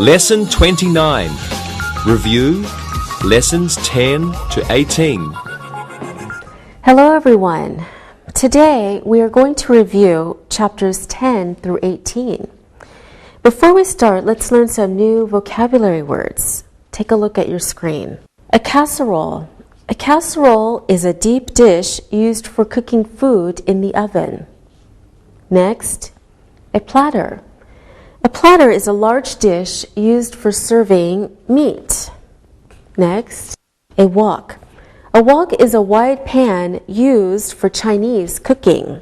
Lesson 29. Review Lessons 10 to 18. Hello everyone. Today we are going to review chapters 10 through 18. Before we start, let's learn some new vocabulary words. Take a look at your screen. A casserole. A casserole is a deep dish used for cooking food in the oven. Next, a platter. A platter is a large dish used for serving meat. Next, a wok. A wok is a wide pan used for Chinese cooking.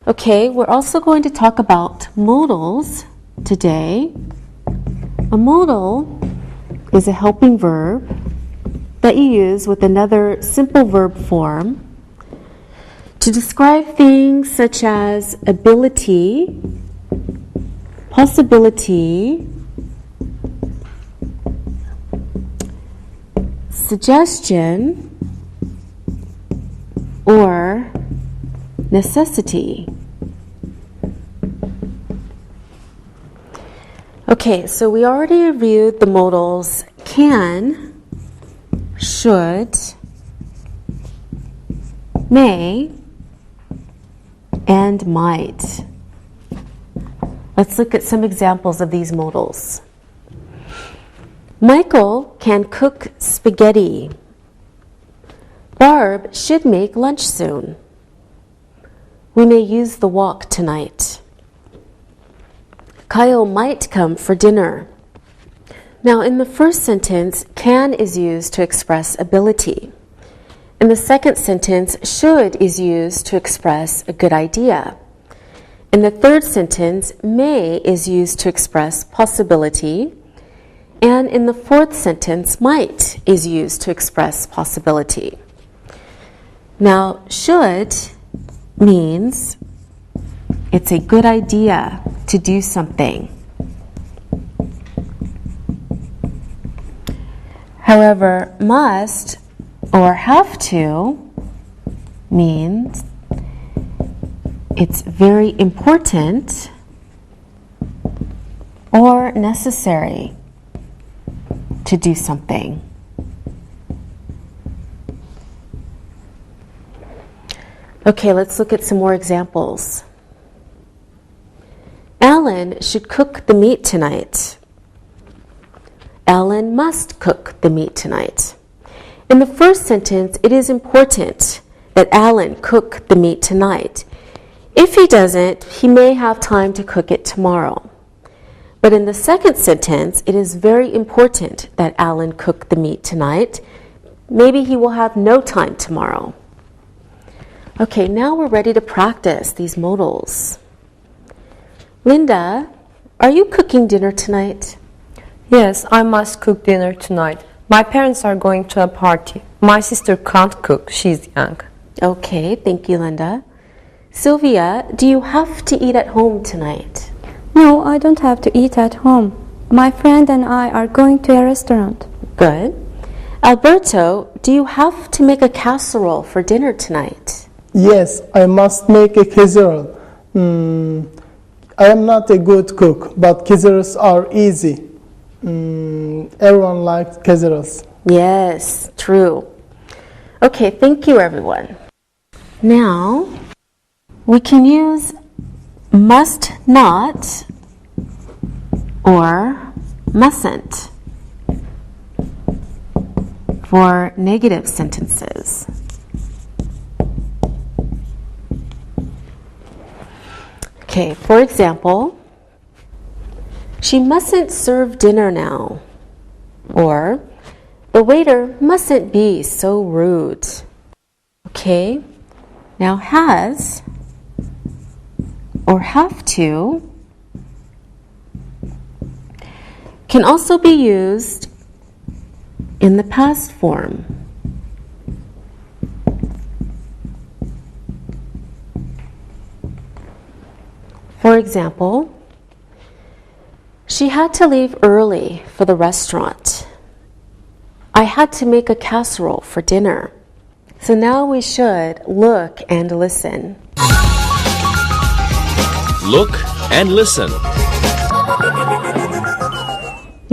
Okay, we're also going to talk about modals today. A modal is a helping verb that you use with another simple verb form to describe things such as ability, possibility, suggestion, or necessity. Okay, so we already reviewed the modals can, should, may, and might. Let's look at some examples of these modals. Michael can cook spaghetti. Barb should make lunch soon. We may use the wok tonight. Kyle might come for dinner. Now, in the first sentence, can is used to express ability. In the second sentence, should is used to express a good idea. In the third sentence, may is used to express possibility. And in the fourth sentence, might is used to express possibility. Now, should means it's a good idea to do something. However, must or have to means it's very important or necessary to do something. Okay, let's look at some more examples. Alan should cook the meat tonight. Alan must cook the meat tonight. In the first sentence, it is important that Alan cook the meat tonight. If he doesn't, he may have time to cook it tomorrow. But in the second sentence, it is very important that Alan cook the meat tonight. Maybe he will have no time tomorrow. Okay, now we're ready to practice these modals. Linda, are you cooking dinner tonight? Yes, I must cook dinner tonight. My parents are going to a party. My sister can't cook. She's young. Okay, thank you, Linda. Sylvia, do you have to eat at home tonight? No, I don't have to eat at home. My friend and I are going to a restaurant. Good. Alberto, do you have to make a casserole for dinner tonight? Yes, I must make a casserole. I am not a good cook, but casseroles are easy. Everyone likes casseroles. Yes, true. Okay, thank you, everyone. Now, we can use must not or mustn't for negative sentences. Okay, for example, she mustn't serve dinner now. Or, the waiter mustn't be so rude. Okay, now has or have to can also be used in the past form. For example, she had to leave early for the restaurant. I had to make a casserole for dinner. So now we should look and listen. Look and listen.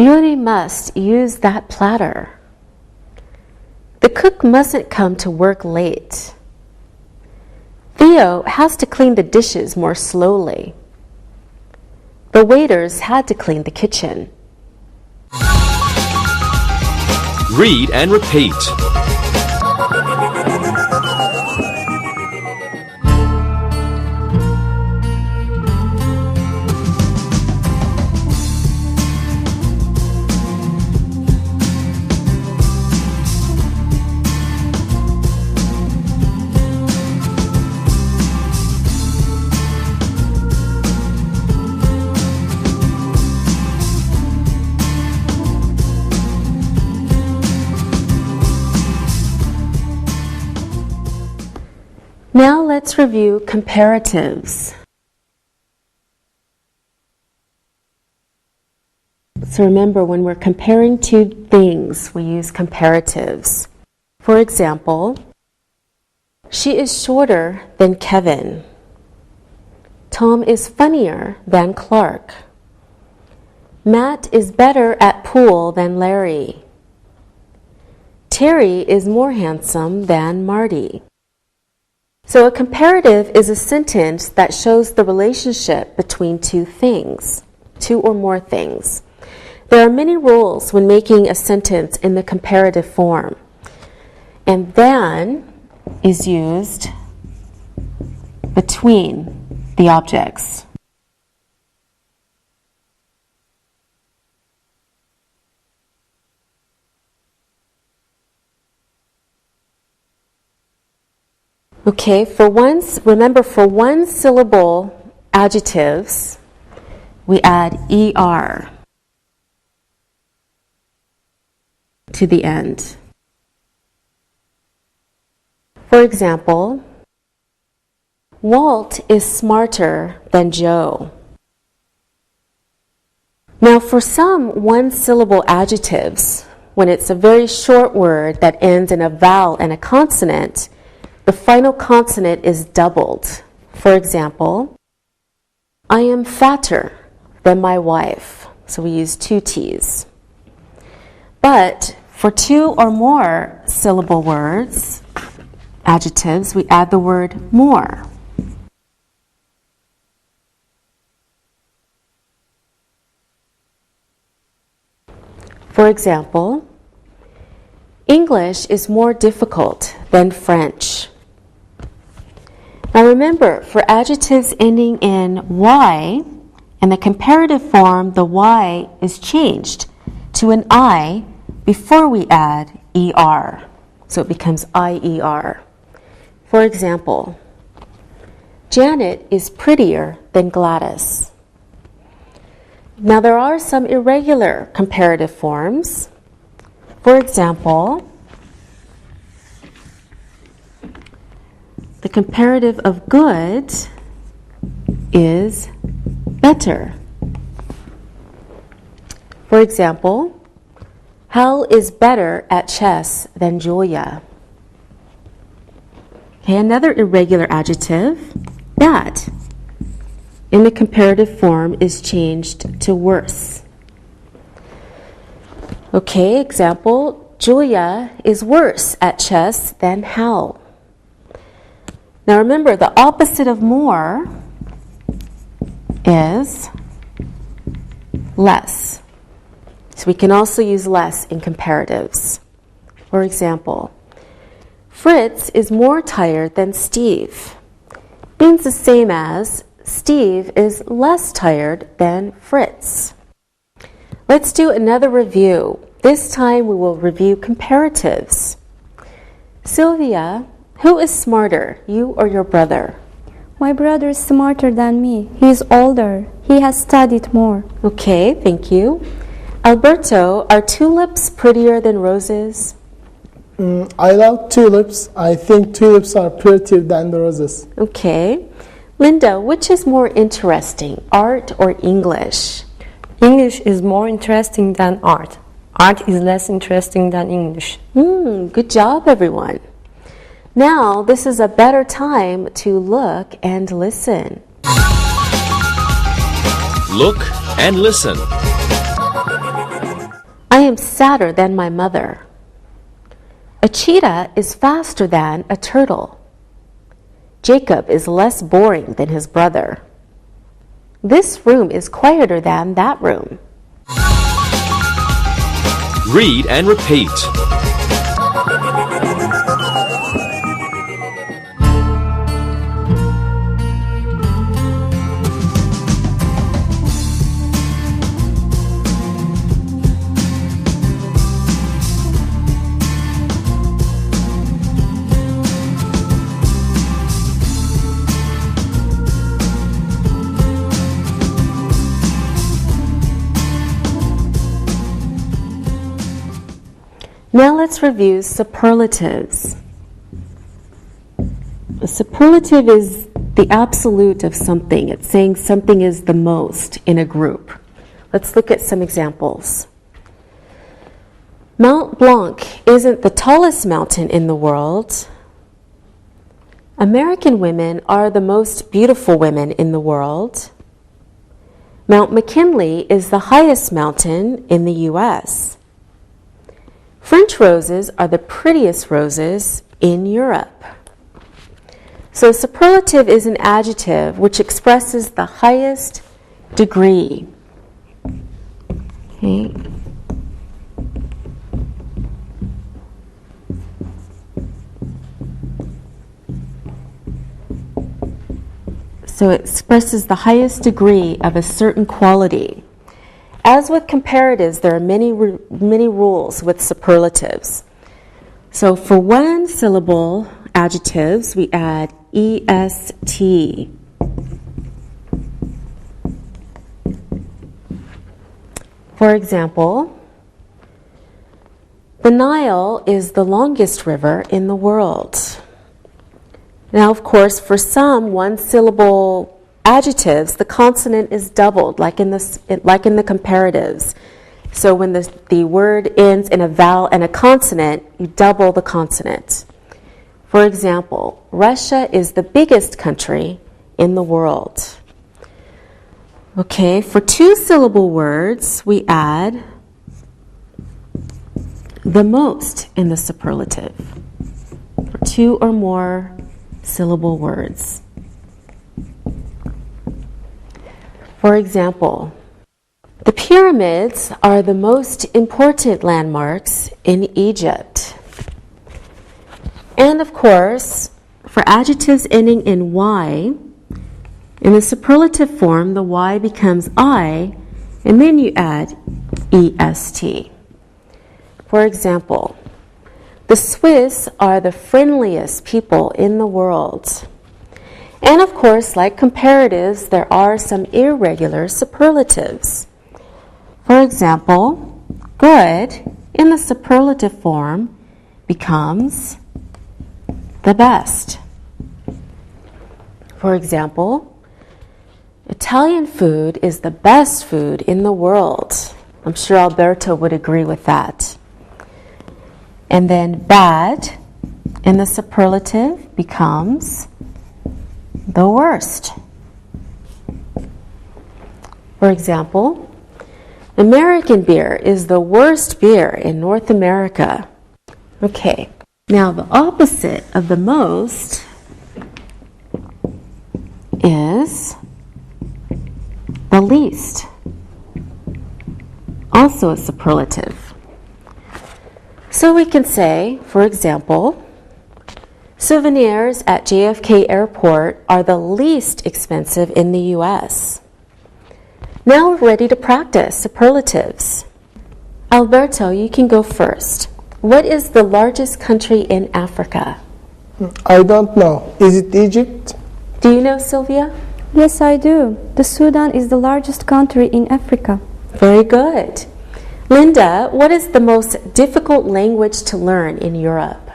You really must use that platter. The cook mustn't come to work late. Theo has to clean the dishes more slowly. The waiters had to clean the kitchen. Read and repeat. Now let's review comparatives. So remember, when we're comparing two things, we use comparatives. For example, she is shorter than Kevin. Tom is funnier than Clark. Matt is better at pool than Larry. Terry is more handsome than Marty. So a comparative is a sentence that shows the relationship between two things, two or more things. There are many rules when making a sentence in the comparative form. And than is used between the objects. Okay, remember for one syllable adjectives, we add ER to the end. For example, Walt is smarter than Joe. Now for some one-syllable adjectives, when it's a very short word that ends in a vowel and a consonant, the final consonant is doubled. For example, I am fatter than my wife. So we use two T's. But for two or more syllable words, adjectives, we add the word more. For example, English is more difficult than French. Now remember, for adjectives ending in Y, in the comparative form, the Y is changed to an I before we add ER. So it becomes IER. For example, Janet is prettier than Gladys. Now there are some irregular comparative forms. For example, the comparative of good is better. For example, Hal is better at chess than Julia. Okay, another irregular adjective, bad, in the comparative form is changed to worse. Okay, example, Julia is worse at chess than Hal. Now remember, the opposite of more is less. So we can also use less in comparatives. For example, Fritz is more tired than Steve. Means the same as Steve is less tired than Fritz. Let's do another review. This time we will review comparatives. Sylvia, who is smarter, you or your brother? My brother is smarter than me. He is older. He has studied more. Okay, thank you. Alberto, are tulips prettier than roses? I love tulips. I think tulips are prettier than the roses. Okay. Linda, which is more interesting, art or English? English is more interesting than art. Art is less interesting than English. Good job, everyone. Now, this is a better time to look and listen. Look and listen. am sadder than my mother. A cheetah is faster than a turtle. Jacob is less boring than his brother. This room is quieter than that room. Read and repeat. Now let's review superlatives. A superlative is the absolute of something. It's saying something is the most in a group. Let's look at some examples. Mount Blanc isn't the tallest mountain in the world. American women are the most beautiful women in the world. Mount McKinley is the highest mountain in the U.S. French roses are the prettiest roses in Europe. So superlative is an adjective which expresses the highest degree. Okay. So it expresses the highest degree of a certain quality. As with comparatives, there are many rules with superlatives. So for one syllable adjectives, we add est. For example, the Nile is the longest river in the world. Now, of course, for some one-syllable adjectives, the consonant is doubled, like in the comparatives. So when the word ends in a vowel and a consonant, you double the consonant. For example, Russia is the biggest country in the world. Okay, for two-syllable words, we add the most in the superlative. For two or more syllable words. For example, the pyramids are the most important landmarks in Egypt. And of course, for adjectives ending in Y, in the superlative form, the Y becomes I, and then you add est. For example, the Swiss are the friendliest people in the world. And of course, like comparatives, there are some irregular superlatives. For example, good in the superlative form becomes the best. For example, Italian food is the best food in the world. I'm sure Alberto would agree with that. And then bad in the superlative becomes the worst. For example, American beer is the worst beer in North America. Okay, now the opposite of the most is the least. Also a superlative. So we can say, for example, souvenirs at JFK Airport are the least expensive in the U.S. Now we're ready to practice superlatives. Alberto, you can go first. What is the largest country in Africa? I don't know. Is it Egypt? Do you know, Sylvia? Yes, I do. The Sudan is the largest country in Africa. Very good. Linda, what is the most difficult language to learn in Europe?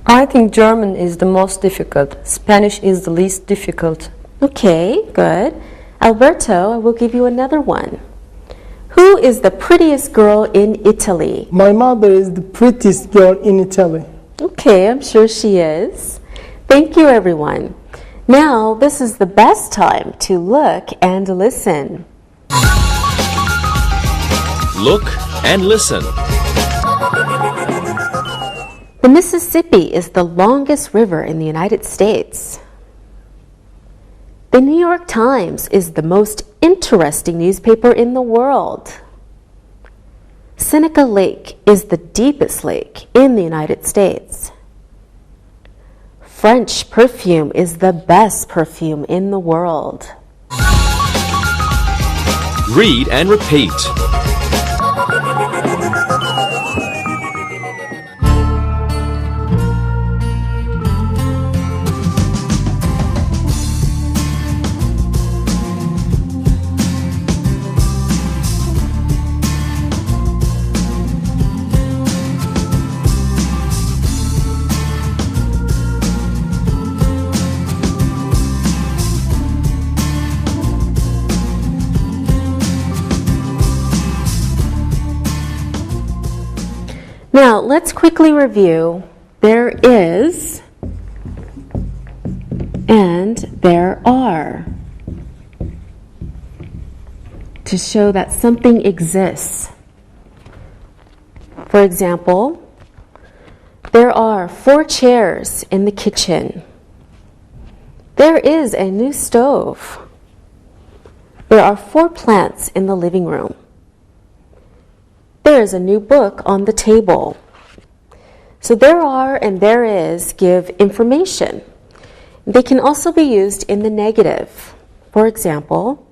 I think German is the most difficult. Spanish is the least difficult. Okay, good. Alberto, I will give you another one. Who is the prettiest girl in Italy? My mother is the prettiest girl in Italy. Okay, I'm sure she is. Thank you, everyone. Now, this is the best time to look and listen. Look and listen. The Mississippi is the longest river in the United States. The New York Times is the most interesting newspaper in the world. Seneca Lake is the deepest lake in the United States. French perfume is the best perfume in the world. Read and repeat. Now, let's quickly review. There is and there are to show that something exists. For example, there are 4 chairs in the kitchen. There is a new stove. There are 4 plants in the living room. There is a new book on the table. So there are and there is give information. They can also be used in the negative. For example,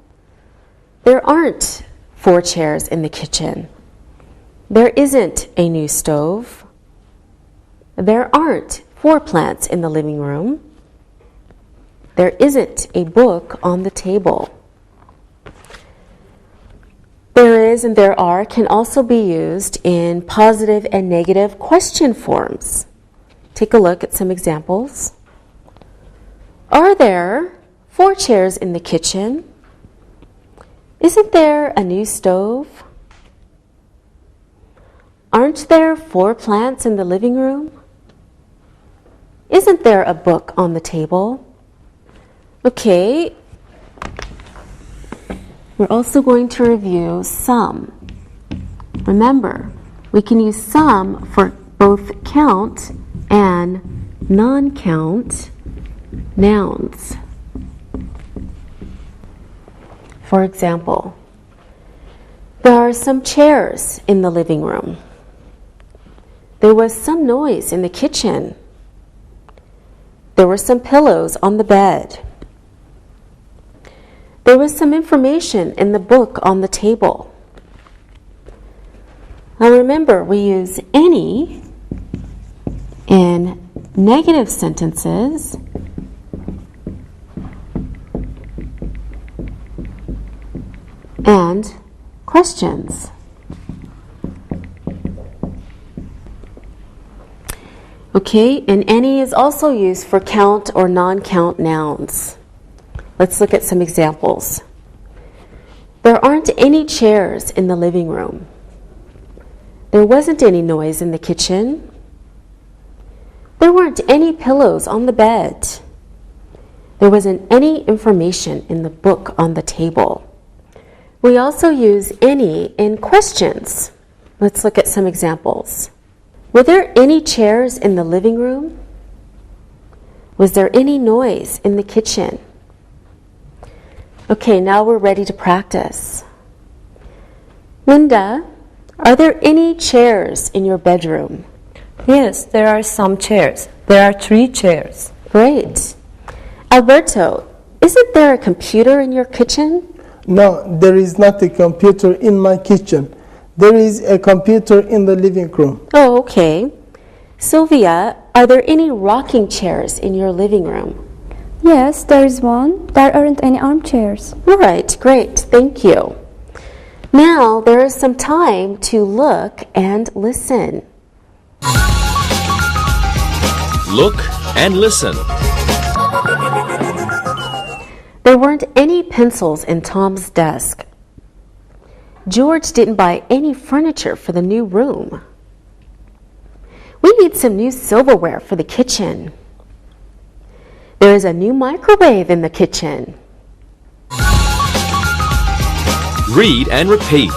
there aren't 4 chairs in the kitchen. There isn't a new stove. There aren't 4 plants in the living room. There isn't a book on the table. There is and there are can also be used in positive and negative question forms. Take a look at some examples. Are there 4 chairs in the kitchen? Isn't there a new stove? Aren't there 4 plants in the living room? Isn't there a book on the table? Okay. We're also going to review some. Remember, we can use some for both count and non-count nouns. For example, there are some chairs in the living room. There was some noise in the kitchen. There were some pillows on the bed. There was some information in the book on the table. Now remember, we use any in negative sentences and questions. Okay, and any is also used for count or non-count nouns. Let's look at some examples. There aren't any chairs in the living room. There wasn't any noise in the kitchen. There weren't any pillows on the bed. There wasn't any information in the book on the table. We also use any in questions. Let's look at some examples. Were there any chairs in the living room? Was there any noise in the kitchen? Okay, now we're ready to practice. Linda, are there any chairs in your bedroom? Yes, there are some chairs. There are 3 chairs. Great. Alberto, isn't there a computer in your kitchen? No, there is not a computer in my kitchen. There is a computer in the living room. Oh, okay. Sylvia, are there any rocking chairs in your living room? Yes, there is one. There aren't any armchairs. All right, great. Thank you. Now there is some time to look and listen. Look and listen. There weren't any pencils in Tom's desk. George didn't buy any furniture for the new room. We need some new silverware for the kitchen. There is a new microwave in the kitchen. Read and repeat.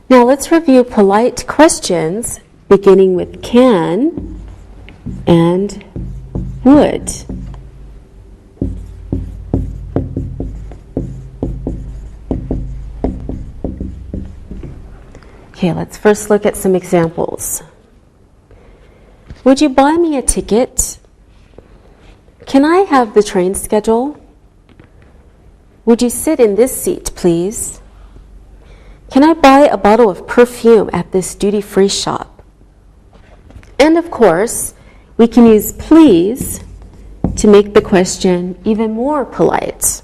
Now let's review polite questions beginning with can and would. Okay, let's first look at some examples. Would you buy me a ticket? Can I have the train schedule? Would you sit in this seat, please? Can I buy a bottle of perfume at this duty-free shop? And of course, we can use please to make the question even more polite.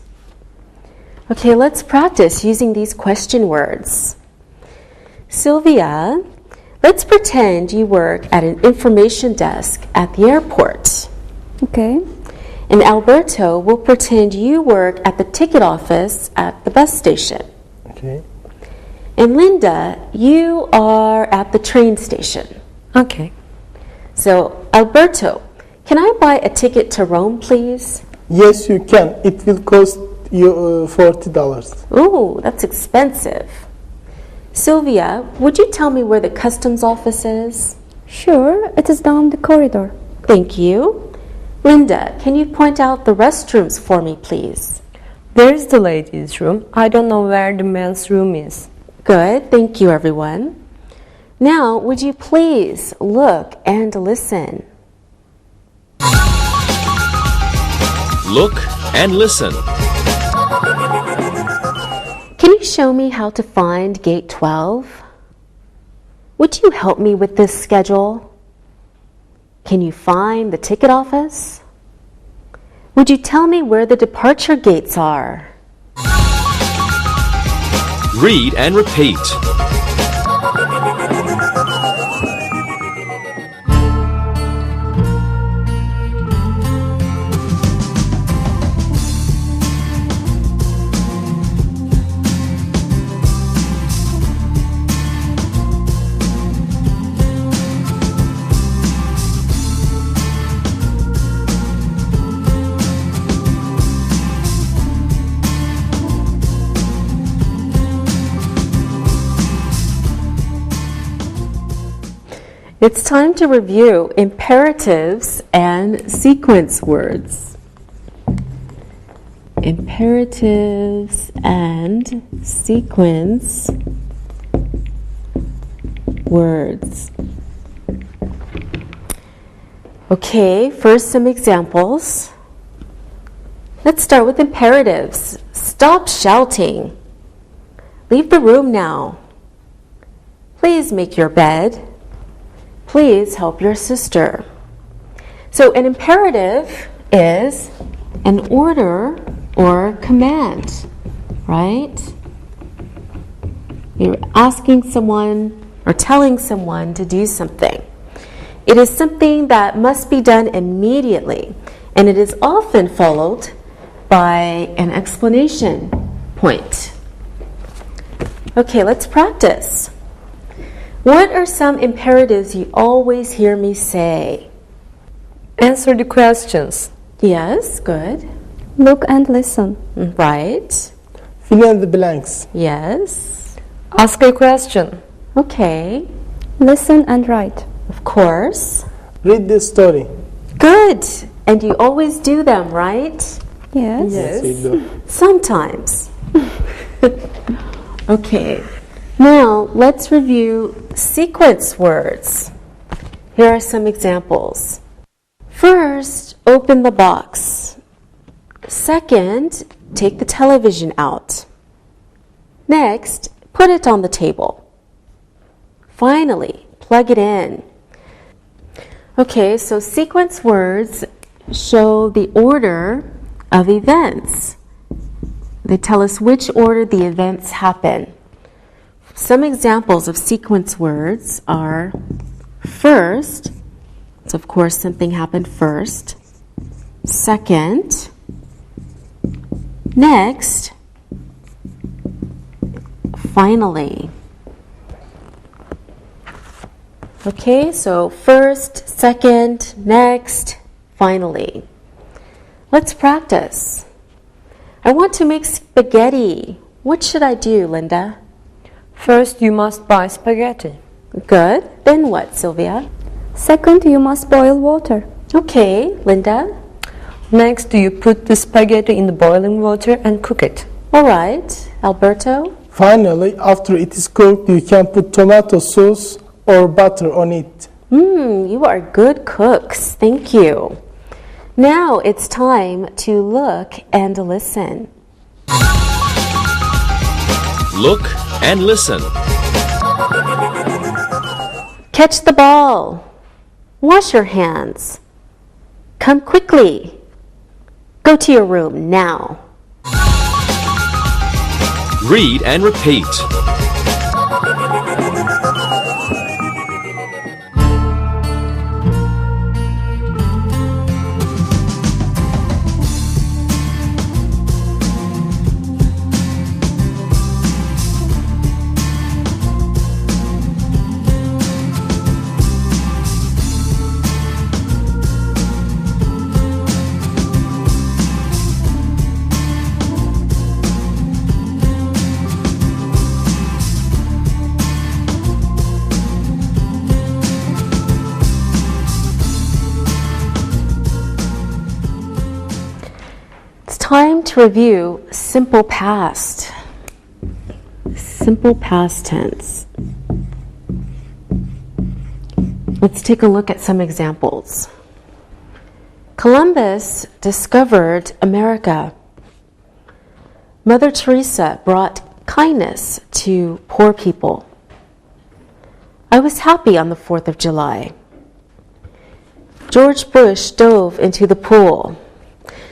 Okay, let's practice using these question words. Sylvia, let's pretend you work at an information desk at the airport. Okay. And Alberto will pretend you work at the ticket office at the bus station. Okay. And Linda, you are at the train station. Okay. So, Alberto, can I buy a ticket to Rome, please? Yes, you can. It will cost you $40. Ooh, that's expensive. Sylvia, would you tell me where the customs office is? Sure, it is down the corridor. Thank you. Linda, can you point out the restrooms for me, please? There's the ladies' room. I don't know where the men's room is. Good, thank you, everyone. Now, would you please look and listen? Look and listen. Can you show me how to find gate 12? Would you help me with this schedule? Can you find the ticket office? Would you tell me where the departure gates are? Read and repeat. It's time to review imperatives and sequence words. Imperatives and sequence words. Okay, first some examples. Let's start with imperatives. Stop shouting. Leave the room now. Please make your bed. Please help your sister. So an imperative is an order or command, right? You're asking someone or telling someone to do something. It is something that must be done immediately, and it is often followed by an explanation point. Okay, let's practice. What are some imperatives you always hear me say? Answer the questions. Yes, good. Look and listen. Right. Fill in the blanks. Yes. Ask a question. Okay. Listen and write. Of course. Read the story. Good. And you always do them, right? Yes. Yes, we do. Sometimes. Okay. Now, let's review sequence words. Here are some examples. First, open the box. Second, take the television out. Next, put it on the table. Finally, plug it in. Okay, so sequence words show the order of events. They tell us which order the events happen. Some examples of sequence words are first, so of course something happened first, second, next, finally. Okay, so first, second, next, finally. Let's practice. I want to make spaghetti. What should I do, Linda? First, you must buy spaghetti. Good. Then what, Sylvia? Second, you must boil water. Okay, Linda? Next, you put the spaghetti in the boiling water and cook it. All right. Alberto? Finally, after it is cooked, you can put tomato sauce or butter on it. You are good cooks. Thank you. Now it's time to look and listen. Look and listen. Catch the ball. Wash your hands. Come quickly. Go to your room now. Read and repeat. Time to review simple past. Simple past tense. Let's take a look at some examples. Columbus discovered America. Mother Teresa brought kindness to poor people. I was happy on the 4th of July. George Bush dove into the pool.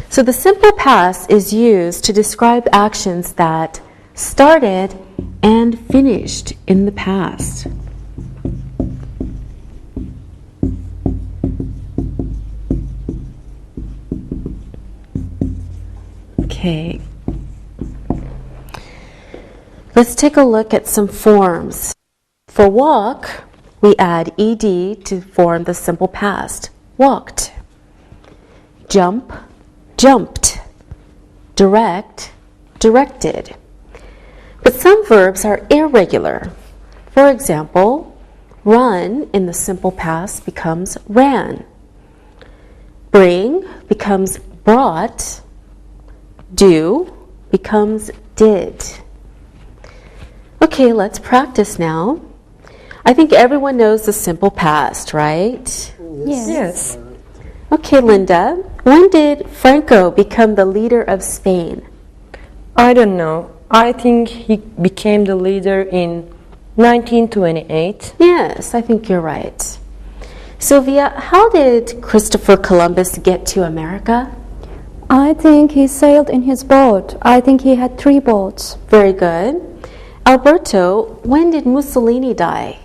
So the simple past is used to describe actions that started and finished in the past. Okay. Let's take a look at some forms. For walk, we add ed to form the simple past. Walked. Jump, jumped. Direct, directed. But some verbs are irregular. For example, run in the simple past becomes ran. Bring becomes brought. Do becomes did. Okay, let's practice now. I think everyone knows the simple past, right? Yes. Okay, Linda, when did Franco become the leader of Spain? I don't know. I think he became the leader in 1928. Yes, I think you're right. Sylvia, how did Christopher Columbus get to America? I think he sailed in his boat. I think he had 3 boats. Very good. Alberto, when did Mussolini die?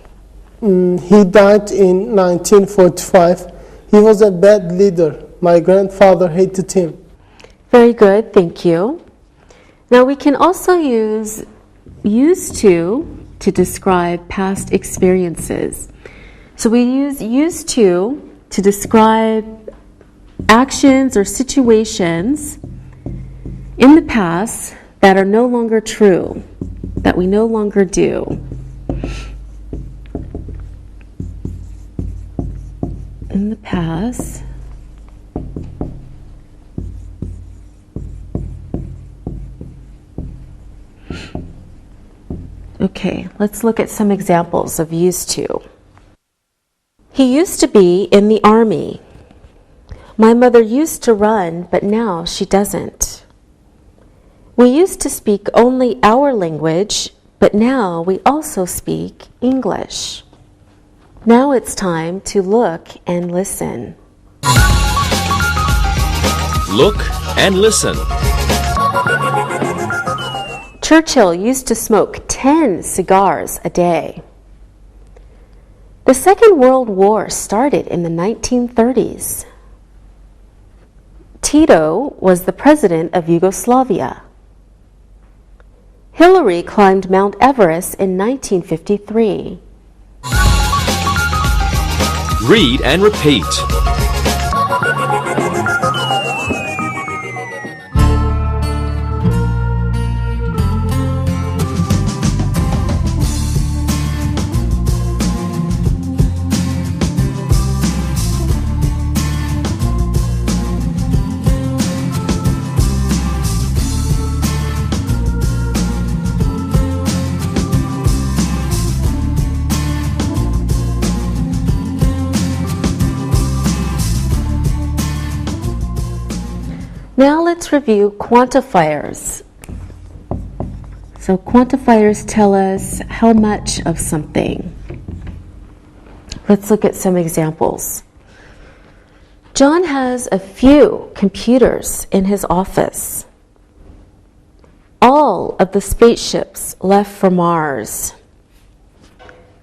He died in 1945. He was a bad leader. My grandfather hated him. Very good, thank you. Now we can also use used to describe past experiences. So we use used to describe actions or situations in the past that are no longer true, that we no longer do. In the past, okay, let's look at some examples of used to. He used to be in the army. My mother used to run, but now she doesn't. We used to speak only our language, but now we also speak English. Now it's time to look and listen. Look and listen. Churchill used to smoke 10 cigars a day. The Second World War started in the 1930s. Tito was the president of Yugoslavia. Hillary climbed Mount Everest in 1953. Read and repeat. Now let's review quantifiers. So quantifiers tell us how much of something. Let's look at some examples. John has a few computers in his office. All of the spaceships left for Mars.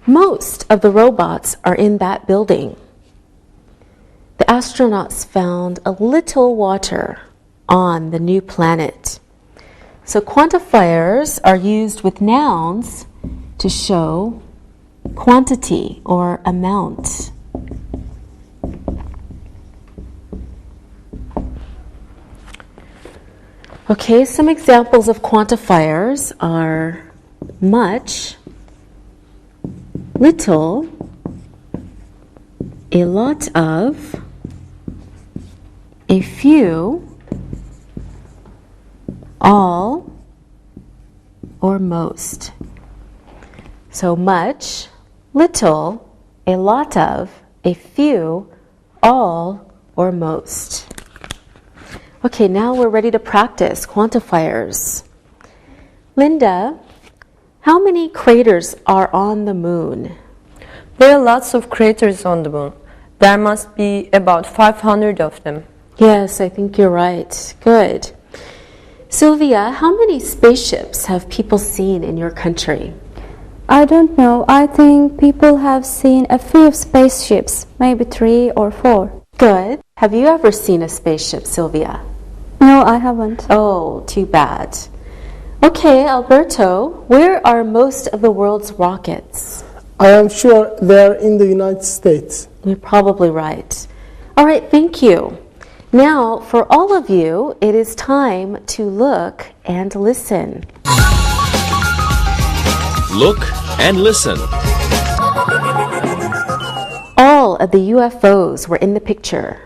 Most of the robots are in that building. The astronauts found a little water on the new planet. So quantifiers are used with nouns to show quantity or amount. Okay, some examples of quantifiers are much, little, a lot of, a few, all, or most. So much, little, a lot of, a few, all, or most. Okay, now we're ready to practice quantifiers. Linda, how many craters are on the moon? There are lots of craters on the moon. There must be about 500 of them. Yes, I think you're right. Good. Sylvia, how many spaceships have people seen in your country? I don't know. I think people have seen a few spaceships, maybe 3 or 4. Good. Have you ever seen a spaceship, Sylvia? No, I haven't. Oh, too bad. Okay, Alberto, where are most of the world's rockets? I am sure they are in the United States. You're probably right. All right, thank you. Now, for all of you, it is time to look and listen. Look and listen. All of the UFOs were in the picture.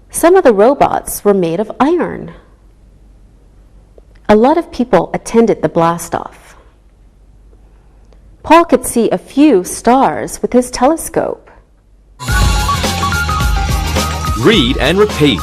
Some of the robots were made of iron. A lot of people attended the blast-off. Paul could see a few stars with his telescope. Read and repeat.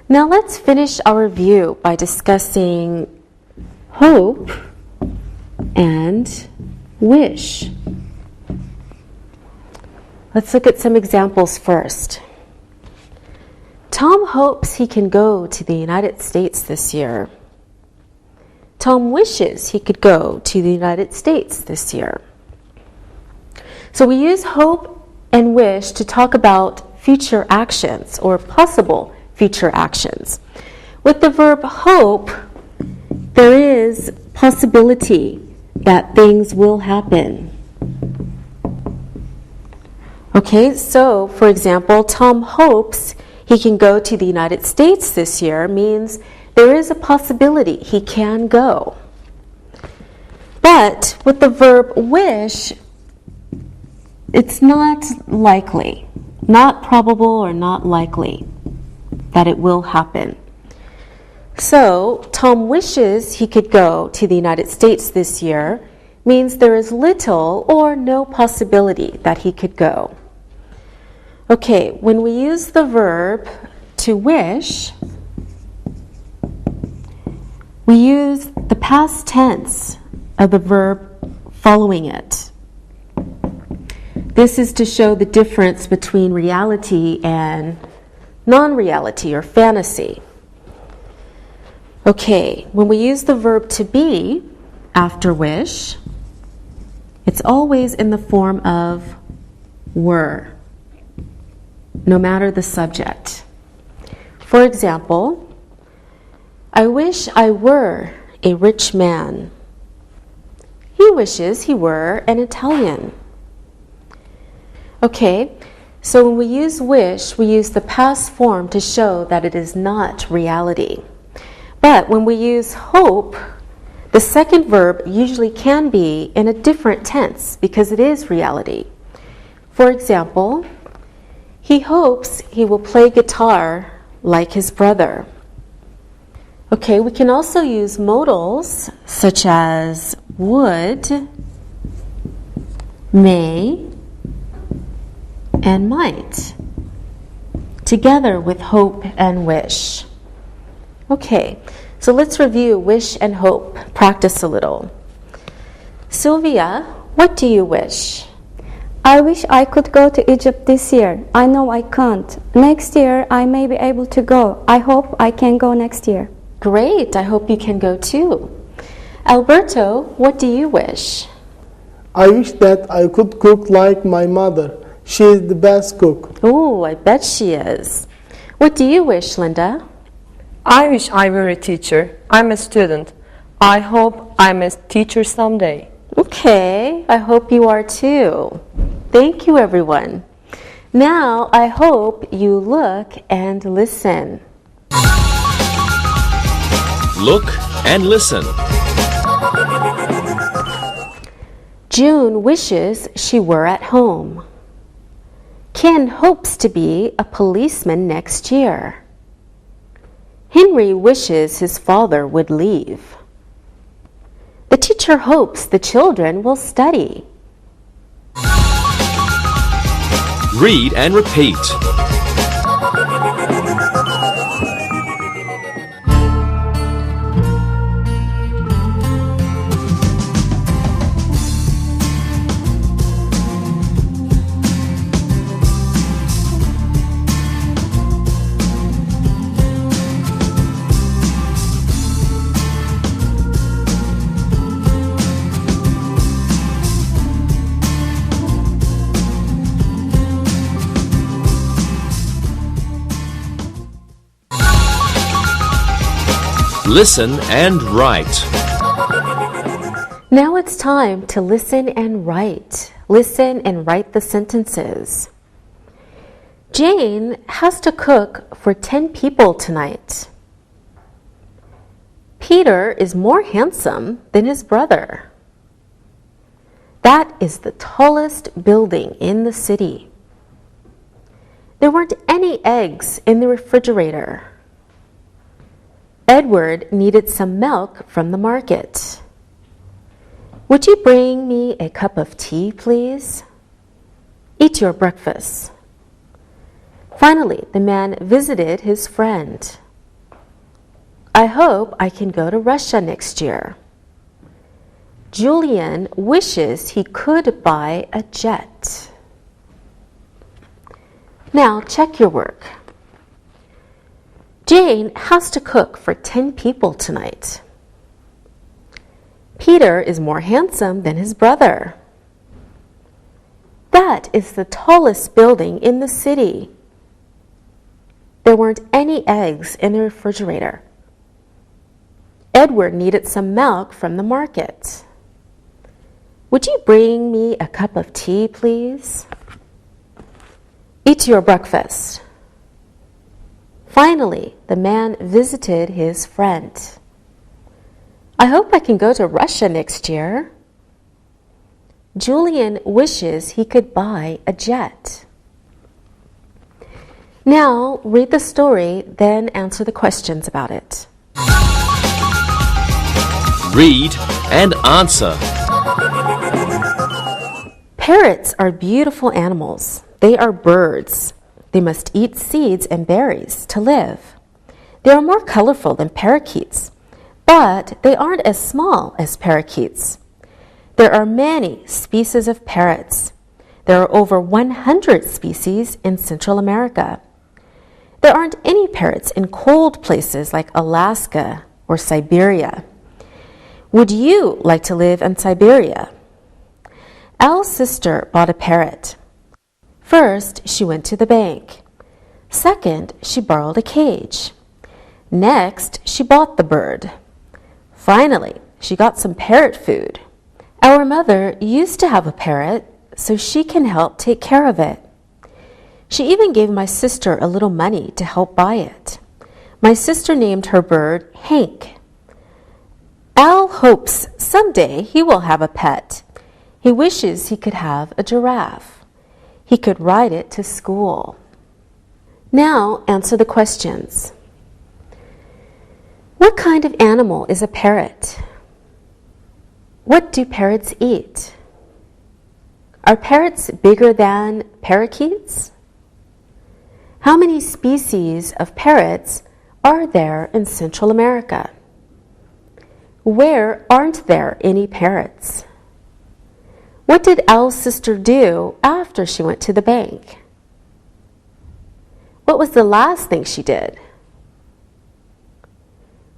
Now let's finish our review by discussing hope and wish. Let's look at some examples first. Tom hopes he can go to the United States this year. Tom wishes he could go to the United States this year. So we use hope and wish to talk about future actions or possible future actions. With the verb hope, there is possibility that things will happen. Okay, so for example, Tom hopes he can go to the United States this year means there is a possibility he can go. But with the verb wish, it's not likely, not probable or not likely that it will happen. So, Tom wishes he could go to the United States this year means there is little or no possibility that he could go. Okay, when we use the verb to wish, we use the past tense of the verb following it. This is to show the difference between reality and non-reality or fantasy. Okay, when we use the verb to be after wish, it's always in the form of were, no matter the subject. For example, I wish I were a rich man. He wishes he were an Italian. Okay, so when we use wish, we use the past form to show that it is not reality. But when we use hope, the second verb usually can be in a different tense because it is reality. For example, he hopes he will play guitar like his brother. Okay, we can also use modals such as would, may, and might, together with hope and wish. Okay, so let's review wish and hope, practice a little. Sylvia, what do you wish? I wish I could go to Egypt this year. I know I can't. Next year I may be able to go. I hope I can go next year. Great, I hope you can go too. Alberto, what do you wish? I wish that I could cook like my mother. She is the best cook. Oh, I bet she is. What do you wish, Linda? I wish I were a teacher. I'm a student. I hope I'm a teacher someday. Okay, I hope you are too. Thank you, everyone. Now, I hope you look and listen. Look and listen. June wishes she were at home. Ken hopes to be a policeman next year. Henry wishes his father would leave. The teacher hopes the children will study. Read and repeat. Listen and write. Now it's time to listen and write. Listen and write the sentences. Jane has to cook for 10 people tonight. Peter is more handsome than his brother. That is the tallest building in the city. There weren't any eggs in the refrigerator. Edward needed some milk from the market. Would you bring me a cup of tea, please? Eat your breakfast. Finally, the man visited his friend. I hope I can go to Russia next year. Julian wishes he could buy a jet. Now, check your work. Jane has to cook for 10 people tonight. Peter is more handsome than his brother. That is the tallest building in the city. There weren't any eggs in the refrigerator. Edward needed some milk from the market. Would you bring me a cup of tea, please? Eat your breakfast. Finally, the man visited his friend. I hope I can go to Russia next year. Julian wishes he could buy a jet. Now, read the story, then answer the questions about it. read, and answer. Parrots are beautiful animals. They are birds. They must eat seeds and berries to live. They are more colorful than parakeets, but they aren't as small as parakeets. There are many species of parrots. There are over 100 species in Central America. There aren't any parrots in cold places like Alaska or Siberia. Would you like to live in Siberia? Al's sister bought a parrot. First, she went to the bank. Second, she borrowed a cage. Next, she bought the bird. Finally, she got some parrot food. Our mother used to have a parrot, so she can help take care of it. She even gave my sister a little money to help buy it. My sister named her bird Hank. Al hopes someday he will have a pet. He wishes he could have a giraffe. He could ride it to school. Now answer the questions. What kind of animal is a parrot? What do parrots eat? Are parrots bigger than parakeets? How many species of parrots are there in Central America? Where aren't there any parrots? What did Al's sister do after she went to the bank? What was the last thing she did?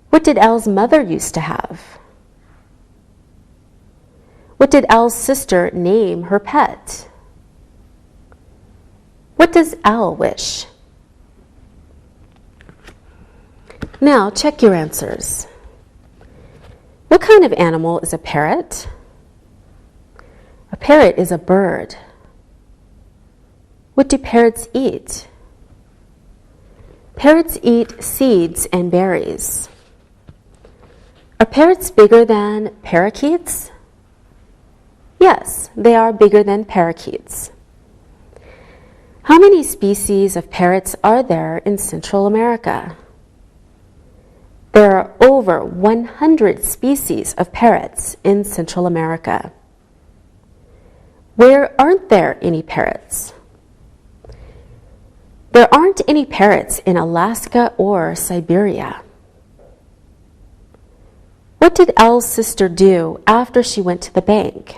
What did Al's mother used to have? What did Al's sister name her pet? What does Al wish? Now check your answers. What kind of animal is a parrot? A parrot is a bird. What do parrots eat? Parrots eat seeds and berries. Are parrots bigger than parakeets? Yes, they are bigger than parakeets. How many species of parrots are there in Central America? There are over 100 species of parrots in Central America. Where aren't there any parrots? There aren't any parrots in Alaska or Siberia. What did Al's sister do after she went to the bank?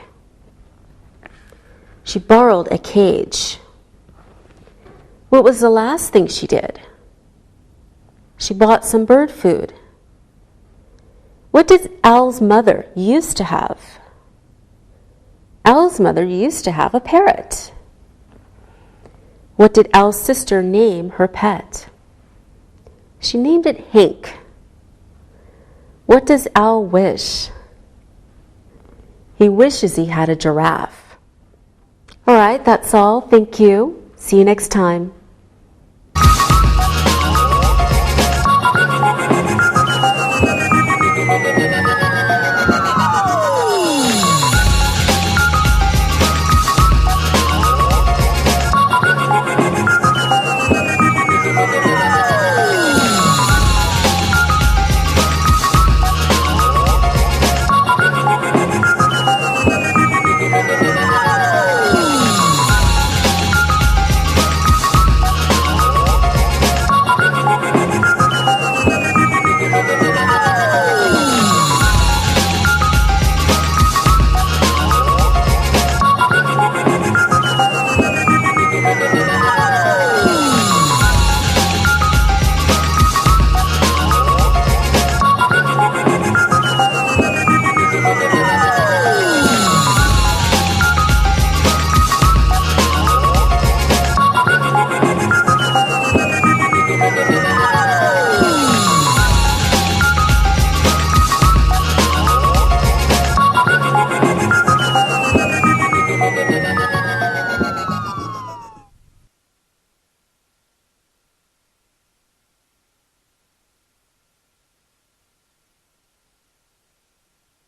She borrowed a cage. What was the last thing she did? She bought some bird food. What did Al's mother used to have? Al's mother used to have a parrot. What did Al's sister name her pet? She named it Hank. What does Al wish? He wishes he had a giraffe. All right, that's all. Thank you. See you next time.